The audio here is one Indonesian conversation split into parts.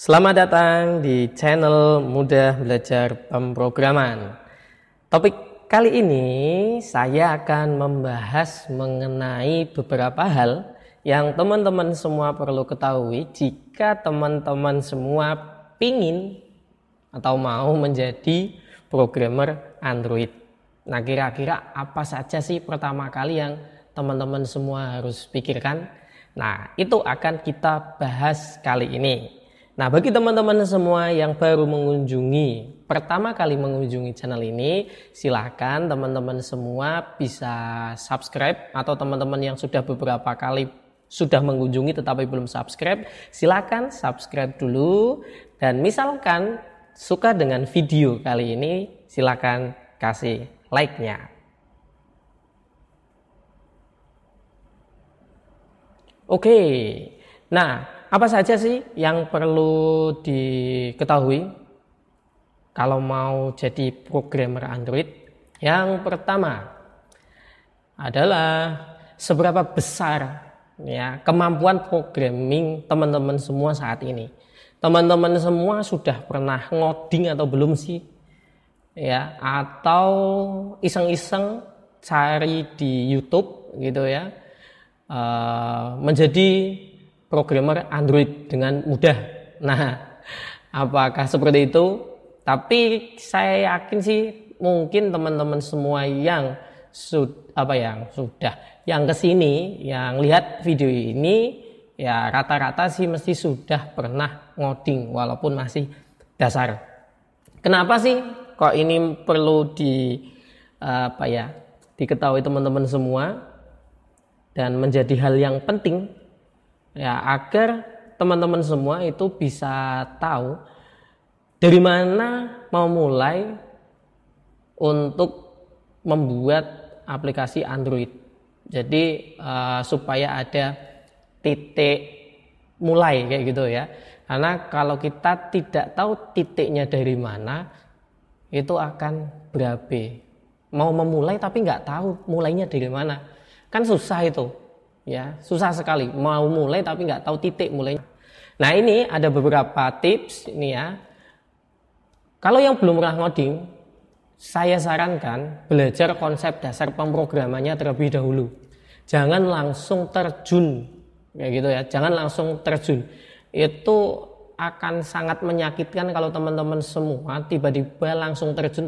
Selamat datang di channel Mudah Belajar Pemrograman. Topik kali ini saya akan membahas mengenai beberapa hal yang teman-teman semua perlu ketahui jika teman-teman semua pingin atau mau menjadi programmer Android. Nah, kira-kira apa saja sih pertama kali yang teman-teman semua harus pikirkan? Nah, itu akan kita bahas kali ini. Nah, bagi teman-teman semua yang baru pertama kali mengunjungi channel ini, silahkan teman-teman semua bisa subscribe, atau teman-teman yang sudah beberapa kali sudah mengunjungi tetapi belum subscribe, silahkan subscribe dulu. Dan misalkan suka dengan video kali ini, silahkan kasih like-nya. Oke, nah, apa saja sih yang perlu diketahui kalau mau jadi programmer Android? Yang pertama adalah seberapa besar ya kemampuan programming teman-teman semua saat ini. Teman-teman semua sudah pernah ngoding atau belum sih? Ya, atau iseng-iseng cari di YouTube gitu ya. Menjadi programmer Android dengan mudah. Nah, apakah seperti itu? Tapi saya yakin sih mungkin teman-teman semua yang yang kesini, yang lihat video ini, ya rata-rata sih mesti sudah pernah ngoding walaupun masih dasar. Kenapa sih kok ini perlu diketahui teman-teman semua dan menjadi hal yang penting? Ya, agar teman-teman semua itu bisa tahu dari mana mau mulai untuk membuat aplikasi Android. Jadi supaya ada titik mulai kayak gitu ya. Karena kalau kita tidak tahu titiknya dari mana, itu akan berabe. Mau memulai tapi nggak tahu mulainya dari mana, kan susah itu. Ya, susah sekali mau mulai tapi nggak tahu titik mulainya. Nah, ini ada beberapa tips ini ya. Kalau yang belum pernah ngoding, saya sarankan belajar konsep dasar pemrogramannya terlebih dahulu. Jangan langsung terjun kayak gitu ya. Jangan langsung terjun. Itu akan sangat menyakitkan kalau teman-teman semua tiba-tiba langsung terjun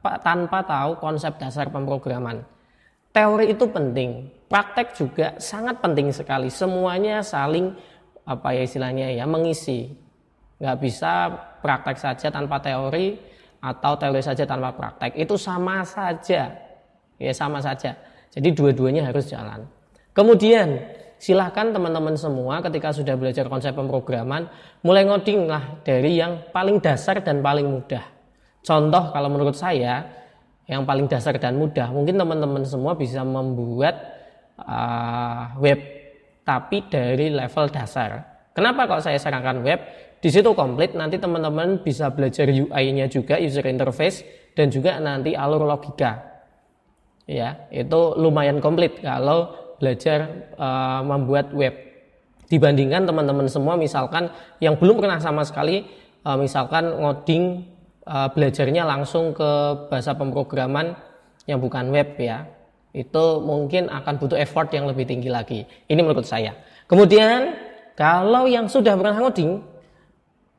tanpa tahu konsep dasar pemrograman. Teori itu penting, praktek juga sangat penting sekali. Semuanya saling mengisi. Nggak bisa praktek saja tanpa teori atau teori saja tanpa praktek. Itu sama saja. Ya, sama saja. Jadi dua-duanya harus jalan. Kemudian silahkan teman-teman semua ketika sudah belajar konsep pemrograman, mulai ngoding lah dari yang paling dasar dan paling mudah. Contoh kalau menurut saya, yang paling dasar dan mudah, mungkin teman-teman semua bisa membuat web tapi dari level dasar. Kenapa kok saya sarankan web? Di situ komplit, nanti teman-teman bisa belajar UI-nya juga, user interface, dan juga nanti alur logika. Ya, itu lumayan komplit kalau belajar membuat web. Dibandingkan teman-teman semua misalkan yang belum pernah sama sekali misalkan ngoding, belajarnya langsung ke bahasa pemrograman yang bukan web ya, itu mungkin akan butuh effort yang lebih tinggi lagi. Ini menurut saya. Kemudian kalau yang sudah pernah ngoding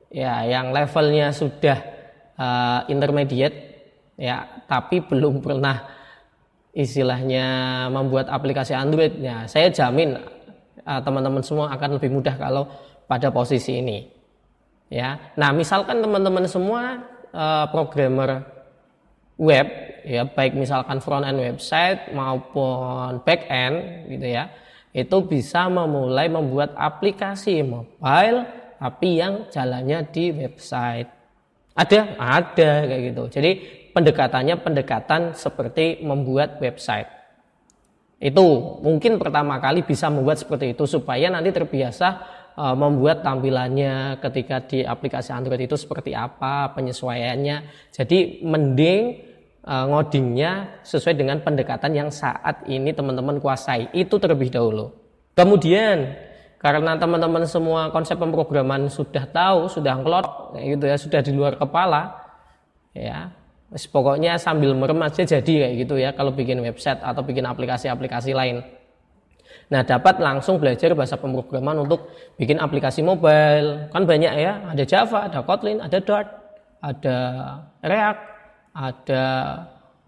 ya, yang levelnya sudah intermediate ya, tapi belum pernah istilahnya membuat aplikasi Android ya, saya jamin teman-teman semua akan lebih mudah kalau pada posisi ini ya. Nah, misalkan teman-teman semua programmer web ya, baik misalkan front end website maupun back end gitu ya, itu bisa memulai membuat aplikasi mobile tapi yang jalannya di website. Ada kayak gitu. Jadi pendekatan seperti membuat website. Itu mungkin pertama kali bisa membuat seperti itu supaya nanti terbiasa membuat tampilannya ketika di aplikasi Android itu seperti apa, penyesuaiannya. Jadi mending ngodingnya sesuai dengan pendekatan yang saat ini teman-teman kuasai itu terlebih dahulu. Kemudian karena teman-teman semua konsep pemrograman sudah tahu, sudah ngelot gitu ya, sudah di luar kepala ya. Pokoknya sambil merem aja jadi kayak gitu ya kalau bikin website atau bikin aplikasi-aplikasi lain. Nah, dapat langsung belajar bahasa pemrograman untuk bikin aplikasi mobile. Kan banyak ya, ada Java, ada Kotlin, ada Dart, ada React, ada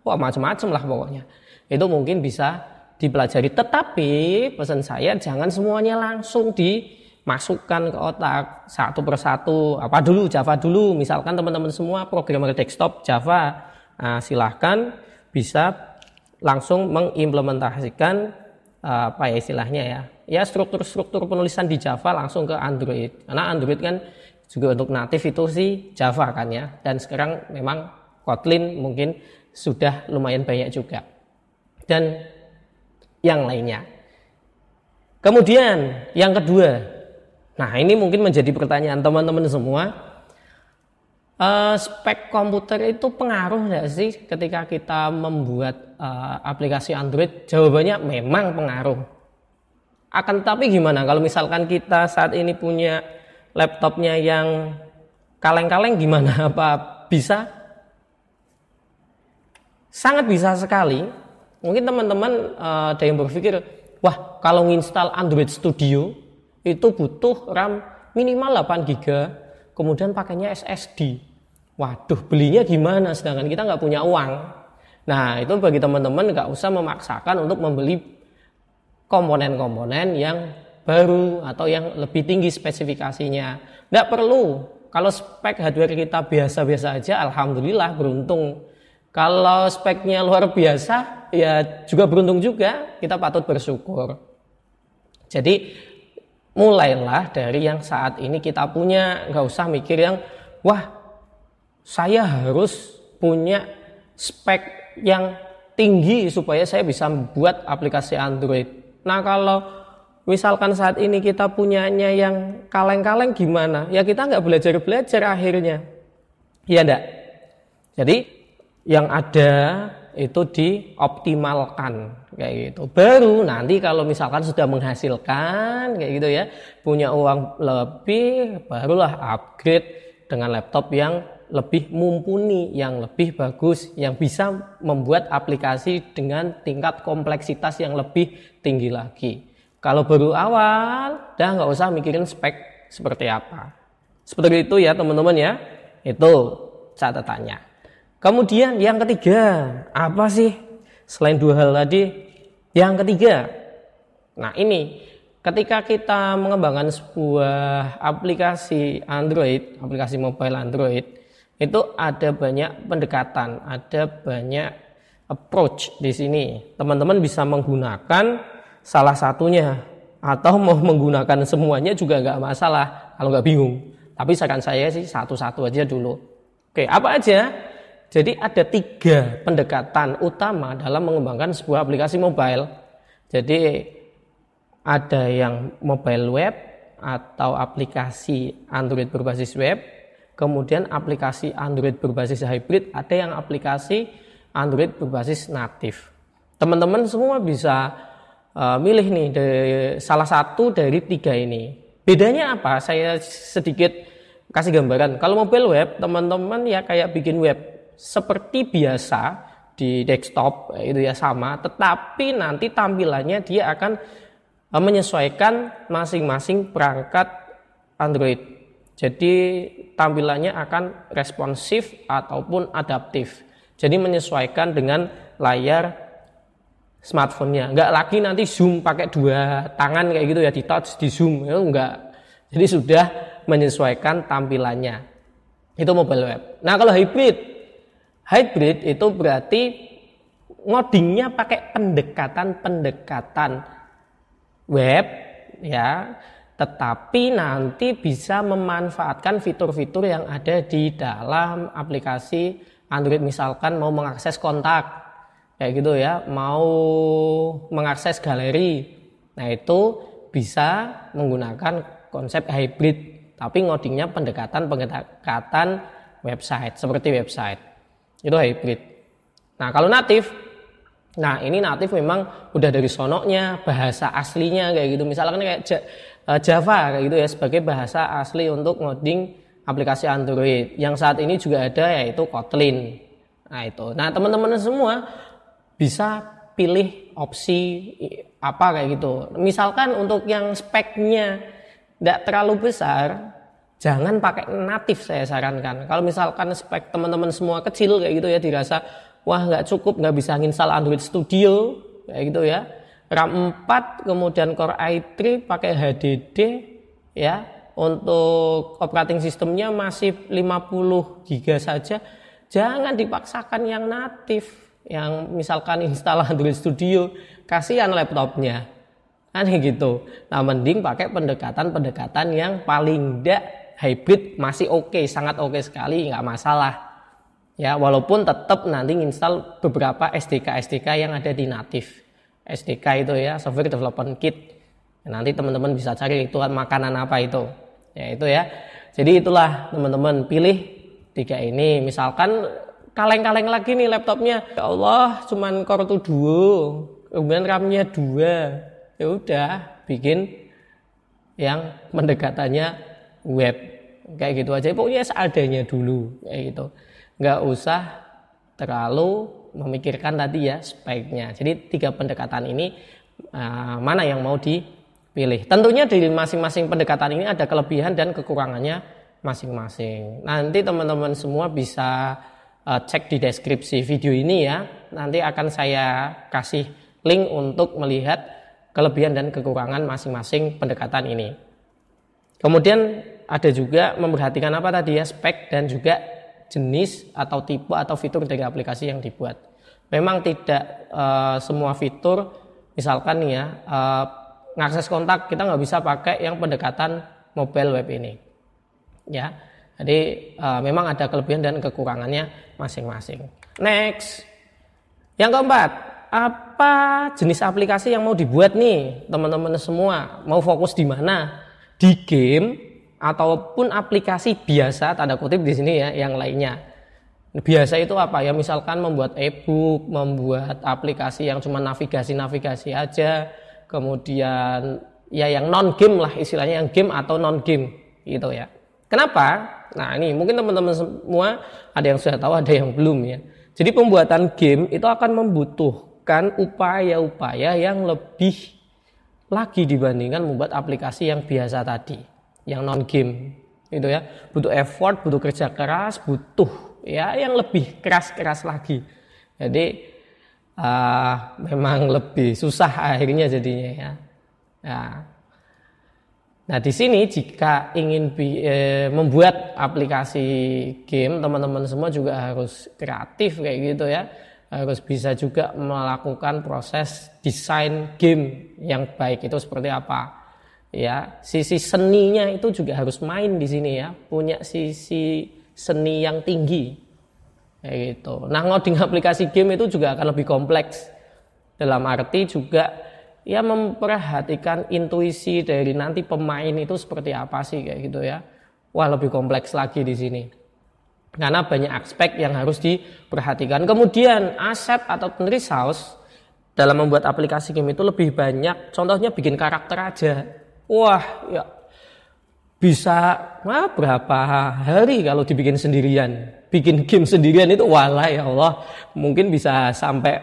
macam-macam lah pokoknya. Itu mungkin bisa dipelajari, tetapi pesan saya jangan semuanya langsung dimasukkan ke otak satu persatu. Apa dulu? Java dulu. Misalkan teman-teman semua programmer desktop Java, nah, silahkan bisa langsung mengimplementasikan apa ya istilahnya ya struktur-struktur penulisan di Java langsung ke Android, karena Android kan juga untuk native itu sih Java kan ya, dan sekarang memang Kotlin mungkin sudah lumayan banyak juga dan yang lainnya. Kemudian yang kedua, nah ini mungkin menjadi pertanyaan teman-teman semua, spek komputer itu pengaruh nggak sih ketika kita membuat aplikasi Android? Jawabannya memang pengaruh. Akan tetapi gimana kalau misalkan kita saat ini punya laptopnya yang kaleng-kaleng, gimana? Apa bisa? Sangat bisa sekali. Mungkin teman-teman ada yang berpikir, wah kalau nginstal Android Studio itu butuh RAM minimal 8 GB, kemudian pakainya SSD. Waduh, belinya gimana sedangkan kita nggak punya uang? Nah, itu bagi teman-teman nggak usah memaksakan untuk membeli komponen-komponen yang baru atau yang lebih tinggi spesifikasinya. Nggak perlu. Kalau spek hardware kita biasa-biasa aja, alhamdulillah beruntung. Kalau speknya luar biasa, ya juga beruntung juga, kita patut bersyukur. Jadi mulailah dari yang saat ini kita punya, nggak usah mikir yang, wah saya harus punya spek yang tinggi supaya saya bisa membuat aplikasi Android. Nah kalau misalkan saat ini kita punyanya yang kaleng-kaleng gimana? Ya kita nggak belajar-belajar akhirnya. Iya enggak? Jadi yang ada itu dioptimalkan kayak gitu. Baru nanti kalau misalkan sudah menghasilkan kayak gitu ya, punya uang lebih, barulah upgrade dengan laptop yang lebih mumpuni, yang lebih bagus, yang bisa membuat aplikasi dengan tingkat kompleksitas yang lebih tinggi lagi. Kalau baru awal, dah nggak usah mikirin spek seperti apa. Seperti itu ya teman-teman ya. Itu catatannya. Kemudian yang ketiga, apa sih? Selain dua hal tadi, yang ketiga. Nah ini, ketika kita mengembangkan sebuah aplikasi Android, aplikasi mobile Android, itu ada banyak pendekatan, ada banyak approach di sini. Teman-teman bisa menggunakan salah satunya, atau mau menggunakan semuanya juga nggak masalah, kalau nggak bingung. Tapi saran saya sih satu-satu aja dulu. Oke, apa aja? Jadi ada 3 pendekatan utama dalam mengembangkan sebuah aplikasi mobile. Jadi ada yang mobile web atau aplikasi Android berbasis web, kemudian aplikasi Android berbasis hybrid, ada yang aplikasi Android berbasis native. Teman-teman semua bisa milih nih salah satu dari 3 ini. Bedanya apa? Saya sedikit kasih gambaran. Kalau mobile web, teman-teman ya kayak bikin web seperti biasa di desktop itu ya sama, tetapi nanti tampilannya dia akan menyesuaikan masing-masing perangkat Android. Jadi tampilannya akan responsif ataupun adaptif. Jadi menyesuaikan dengan layar smartphone-nya. Enggak lagi nanti zoom pakai 2 tangan kayak gitu ya, di touch, di zoom, itu enggak. Jadi sudah menyesuaikan tampilannya. Itu mobile web. Nah kalau hybrid itu berarti ngodingnya pakai pendekatan web ya, tetapi nanti bisa memanfaatkan fitur-fitur yang ada di dalam aplikasi Android. Misalkan mau mengakses kontak kayak gitu ya, mau mengakses galeri, nah itu bisa menggunakan konsep hybrid, tapi ngodingnya pendekatan website, seperti website. Itu hybrid. Nah kalau native, nah ini native memang udah dari sonoknya, bahasa aslinya kayak gitu. Misalkan kayak Java kayak gitu ya sebagai bahasa asli untuk ngoding aplikasi Android. Yang saat ini juga ada yaitu Kotlin. Nah itu. Nah teman-teman semua bisa pilih opsi apa kayak gitu. Misalkan untuk yang speknya tidak terlalu besar, jangan pakai natif saya sarankan. Kalau misalkan spek teman-teman semua kecil kayak gitu ya, dirasa wah nggak cukup, nggak bisa nginstal Android Studio kayak gitu ya. RAM 4 kemudian Core i3 pakai HDD ya, untuk operating sistemnya masih 50 GB saja. Jangan dipaksakan yang natif, yang misalkan install Android Studio, kasihan laptopnya kan gitu. Nah mending pakai pendekatan yang paling enggak hybrid masih oke, sangat oke sekali, nggak masalah ya, walaupun tetap nanti install beberapa SDK yang ada di natif. SDK itu ya, Software Development Kit. Nanti teman-teman bisa cari itu makanan apa itu. Ya itu ya. Jadi itulah teman-teman, pilih 3 ini. Misalkan kaleng-kaleng lagi nih laptopnya. Ya Allah, cuman Core 2, kemudian RAM-nya 2. Ya udah, bikin yang pendekatannya web. Kayak gitu aja. Pokoknya seadanya dulu kayak gitu. Nggak usah terlalu memikirkan tadi ya speknya. Jadi 3 pendekatan ini mana yang mau dipilih. Tentunya di masing-masing pendekatan ini ada kelebihan dan kekurangannya masing-masing. Nanti teman-teman semua bisa cek di deskripsi video ini ya. Nanti akan saya kasih link untuk melihat kelebihan dan kekurangan masing-masing pendekatan ini. Kemudian ada juga memperhatikan apa tadi ya, spek dan juga jenis atau tipe atau fitur dari aplikasi yang dibuat. Memang tidak semua fitur, misalkan nih ya, ngakses kontak kita nggak bisa pakai yang pendekatan mobile web ini. Ya, jadi memang ada kelebihan dan kekurangannya masing-masing. Next, yang keempat, apa jenis aplikasi yang mau dibuat nih teman-teman semua? Mau fokus di mana? Di game ataupun aplikasi biasa, tanda kutip di sini ya, yang lainnya. Biasa itu apa ya, misalkan membuat e-book, membuat aplikasi yang cuma navigasi aja, kemudian ya yang non game lah istilahnya, yang game atau non game gitu ya. Kenapa? Nah ini mungkin teman-teman semua ada yang sudah tahu, ada yang belum ya. Jadi pembuatan game itu akan membutuhkan upaya-upaya yang lebih lagi dibandingkan membuat aplikasi yang biasa tadi, yang non game gitu ya. Butuh effort, butuh kerja keras, butuh ya yang lebih keras lagi. Jadi memang lebih susah akhirnya jadinya ya. Nah di sini jika ingin membuat aplikasi game, teman-teman semua juga harus kreatif kayak gitu ya. Harus bisa juga melakukan proses desain game yang baik itu seperti apa. Ya, sisi seninya itu juga harus main di sini ya, punya sisi seni yang tinggi kayak gitu. Nah ngoding aplikasi game itu juga akan lebih kompleks, dalam arti juga ya memperhatikan intuisi dari nanti pemain itu seperti apa sih kayak gitu ya. Wah lebih kompleks lagi di sini karena banyak aspek yang harus diperhatikan. Kemudian aset ataupun resource dalam membuat aplikasi game itu lebih banyak. Contohnya bikin karakter aja, wah ya bisa berapa hari kalau dibikin sendirian. Bikin game sendirian itu walah ya Allah, mungkin bisa sampai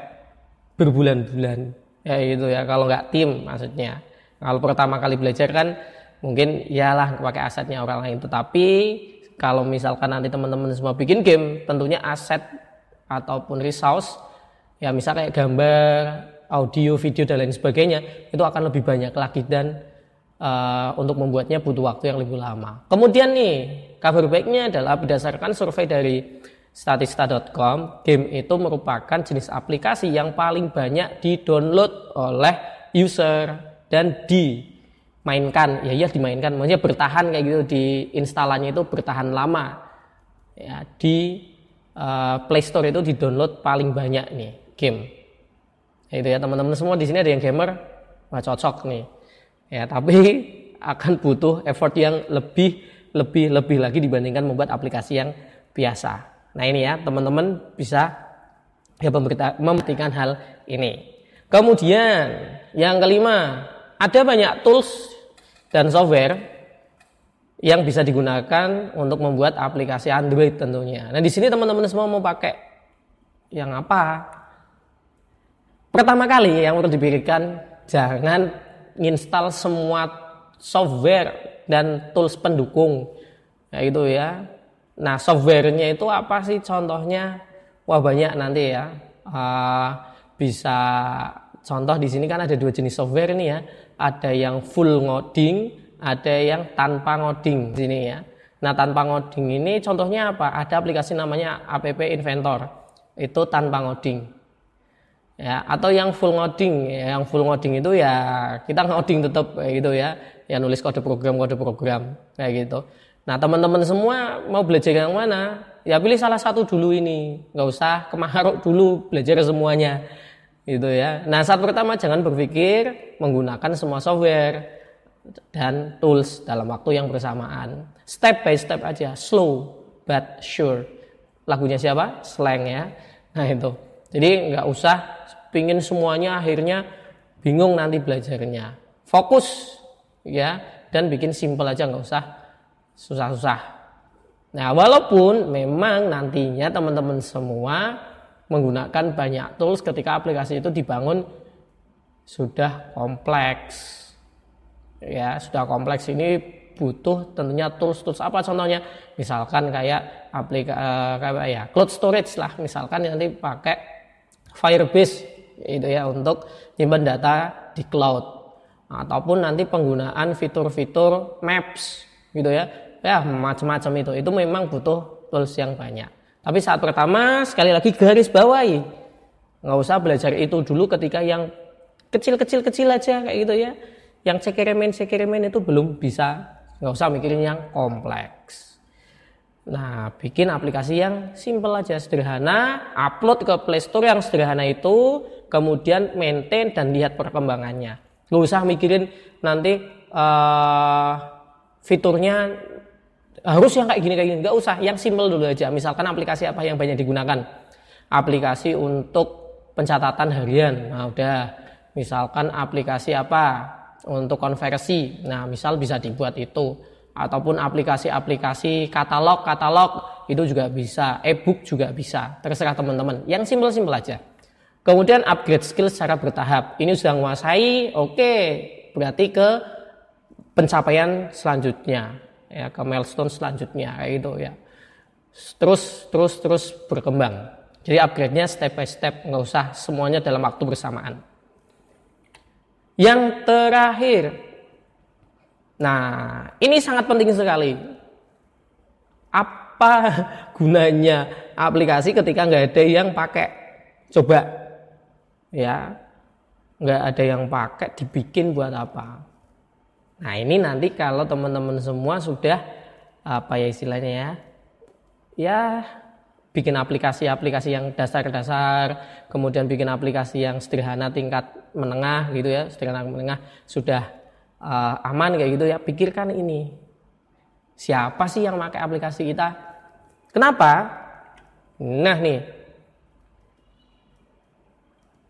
berbulan-bulan ya gitu ya, kalau nggak tim maksudnya. Kalau pertama kali belajar kan mungkin iyalah pakai asetnya orang lain, tetapi kalau misalkan nanti teman-teman semua bikin game, tentunya aset ataupun resource ya misal kayak gambar, audio, video dan lain sebagainya itu akan lebih banyak lagi, dan untuk membuatnya butuh waktu yang lebih lama. Kemudian nih, kabar baiknya adalah berdasarkan survei dari statista.com, game itu merupakan jenis aplikasi yang paling banyak di-download oleh user dan dimainkan. Ya dimainkan, maksudnya bertahan kayak gitu, di instalannya itu bertahan lama. Ya, di Play Store itu di-download paling banyak nih game. Ya, itu ya teman-teman semua di sini ada yang gamer, wah cocok nih. Ya, tapi akan butuh effort yang lebih lagi dibandingkan membuat aplikasi yang biasa. Nah ini ya teman-teman bisa ya memperhatikan hal ini. Kemudian yang kelima, ada banyak tools dan software yang bisa digunakan untuk membuat aplikasi Android tentunya. Nah, di sini teman-teman semua mau pakai yang apa? Pertama kali yang perlu dipikirkan, jangan install semua software dan tools pendukung. Nah, itu ya. Nah, softwarenya itu apa sih contohnya? Wah, banyak nanti ya. Bisa contoh di sini kan ada 2 jenis software ini ya. Ada yang full ngoding, ada yang tanpa ngoding di sini ya. Nah, tanpa ngoding ini contohnya apa? Ada aplikasi namanya App Inventor. Itu tanpa ngoding. Ya, atau yang full ngoding. Yang full ngoding itu ya kita ngoding tetap kayak gitu ya. Ya nulis kode program kayak gitu. Nah, teman-teman semua mau belajar yang mana? Ya pilih salah satu dulu ini. Nggak usah kemaruk dulu belajar semuanya. Gitu ya. Nah, saat pertama jangan berpikir menggunakan semua software dan tools dalam waktu yang bersamaan. Step by step aja, slow but sure. Lagunya siapa? Slang ya. Nah, itu. Jadi nggak usah pingin semuanya akhirnya bingung nanti belajarnya. Fokus ya, dan bikin simple aja, nggak usah susah-susah. Nah, walaupun memang nantinya teman-teman semua menggunakan banyak tools ketika aplikasi itu dibangun sudah kompleks. Ya, sudah kompleks ini butuh tentunya tools apa contohnya? Misalkan kayak cloud storage lah, misalkan nanti pakai Firebase itu ya untuk nyimpan data di cloud. Ataupun nanti penggunaan fitur-fitur maps gitu ya macam-macam itu memang butuh tools yang banyak. Tapi saat pertama sekali lagi garis bawahi, nggak usah belajar itu dulu ketika yang kecil aja kayak gitu ya, yang cekeremen itu belum bisa, nggak usah mikirin yang kompleks. Nah, bikin aplikasi yang simple aja, sederhana, upload ke Play Store yang sederhana itu, kemudian maintain dan lihat perkembangannya. Nggak usah mikirin nanti fiturnya harus yang kayak gini, nggak usah, yang simple dulu aja. Misalkan aplikasi apa yang banyak digunakan, aplikasi untuk pencatatan harian, nah udah. Misalkan aplikasi apa untuk konversi, nah misal bisa dibuat itu. Ataupun aplikasi katalog itu juga bisa, e-book juga bisa, terserah teman-teman, yang simple aja. Kemudian upgrade skill secara bertahap. Ini sudah menguasai, oke, berarti ke pencapaian selanjutnya, ya, ke milestone selanjutnya, kayak gitu ya. Terus berkembang. Jadi upgrade-nya step by step, nggak usah semuanya dalam waktu bersamaan. Yang terakhir, nah ini sangat penting sekali. Apa gunanya aplikasi ketika nggak ada yang pakai? Coba. Ya, nggak ada yang pakai, dibikin buat apa? Nah, ini nanti kalau teman-teman semua sudah apa ya istilahnya ya bikin aplikasi yang dasar-dasar, kemudian bikin aplikasi yang sederhana tingkat menengah gitu ya, sederhana menengah sudah aman kayak gitu ya. Pikirkan ini, siapa sih yang pakai aplikasi kita? Kenapa? Nah nih,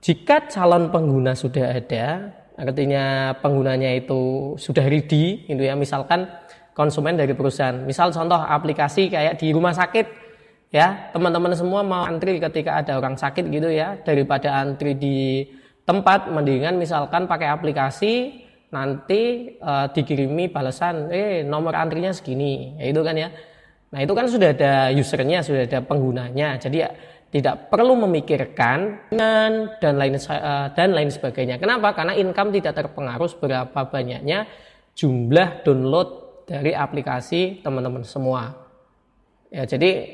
jika calon pengguna sudah ada, artinya penggunanya itu sudah ready gitu ya, misalkan konsumen dari perusahaan, misal contoh aplikasi kayak di rumah sakit ya, teman-teman semua mau antri ketika ada orang sakit gitu ya, daripada antri di tempat, mendingan misalkan pakai aplikasi, nanti dikirimi balasan, nomor antrinya segini, ya itu kan ya. Nah, itu kan sudah ada usernya, sudah ada penggunanya, jadi ya tidak perlu memikirkan dan lain sebagainya. Kenapa? Karena income tidak terpengaruh berapa banyaknya jumlah download dari aplikasi teman-teman semua. Ya, jadi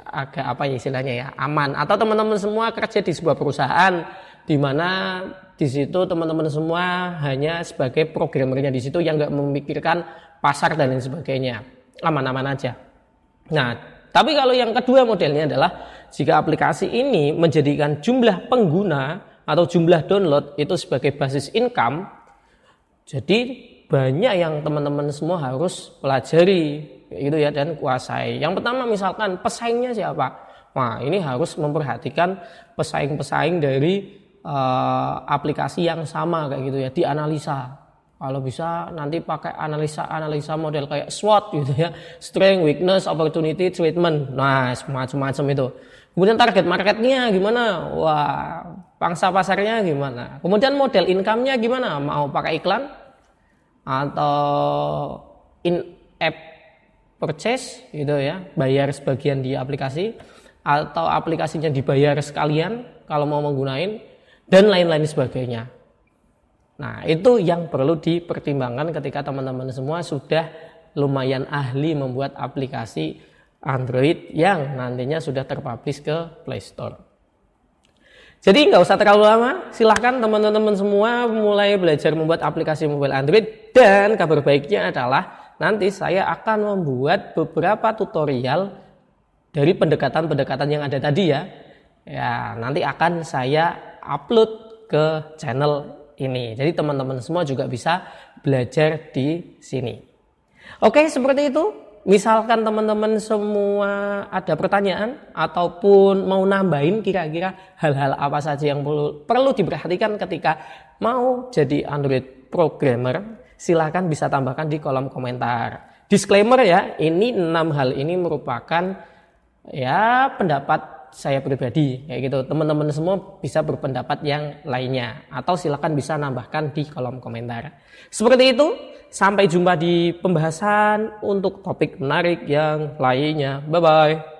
agak apa ya istilahnya ya, aman. Atau teman-teman semua kerja di sebuah perusahaan di mana di situ teman-teman semua hanya sebagai programmernya di situ yang nggak memikirkan pasar dan lain sebagainya. Aman-aman aja. Nah, tapi kalau yang kedua modelnya adalah jika aplikasi ini menjadikan jumlah pengguna atau jumlah download itu sebagai basis income, jadi banyak yang teman-teman semua harus pelajari gitu ya dan kuasai. Yang pertama misalkan pesaingnya siapa? Wah, ini harus memperhatikan pesaing-pesaing dari aplikasi yang sama kayak gitu ya, dianalisa. Kalau bisa nanti pakai analisa model kayak SWOT gitu ya, strength, weakness, opportunity, treatment. Nah, macam-macam itu. Kemudian target marketnya gimana? Wah, pangsa pasarnya gimana? Kemudian model income-nya gimana? Mau pakai iklan atau in-app purchase gitu ya, bayar sebagian di aplikasi atau aplikasinya dibayar sekalian kalau mau menggunain dan lain-lain sebagainya. Nah, itu yang perlu dipertimbangkan ketika teman-teman semua sudah lumayan ahli membuat aplikasi Android yang nantinya sudah terpublish ke Play Store. Jadi nggak usah terlalu lama, silahkan teman-teman semua mulai belajar membuat aplikasi mobile Android. Dan kabar baiknya adalah nanti saya akan membuat beberapa tutorial dari pendekatan-pendekatan yang ada tadi ya. Ya, nanti akan saya upload ke channel ini. Jadi teman-teman semua juga bisa belajar di sini. Oke, seperti itu. Misalkan teman-teman semua ada pertanyaan ataupun mau nambahin kira-kira hal-hal apa saja yang perlu diperhatikan ketika mau jadi Android programmer, silakan bisa tambahkan di kolom komentar. Disclaimer ya, ini 6 hal ini merupakan ya pendapat saya pribadi kayak gitu. Teman-teman semua bisa berpendapat yang lainnya atau silakan bisa nambahkan di kolom komentar. Seperti itu, sampai jumpa di pembahasan untuk topik menarik yang lainnya. Bye bye.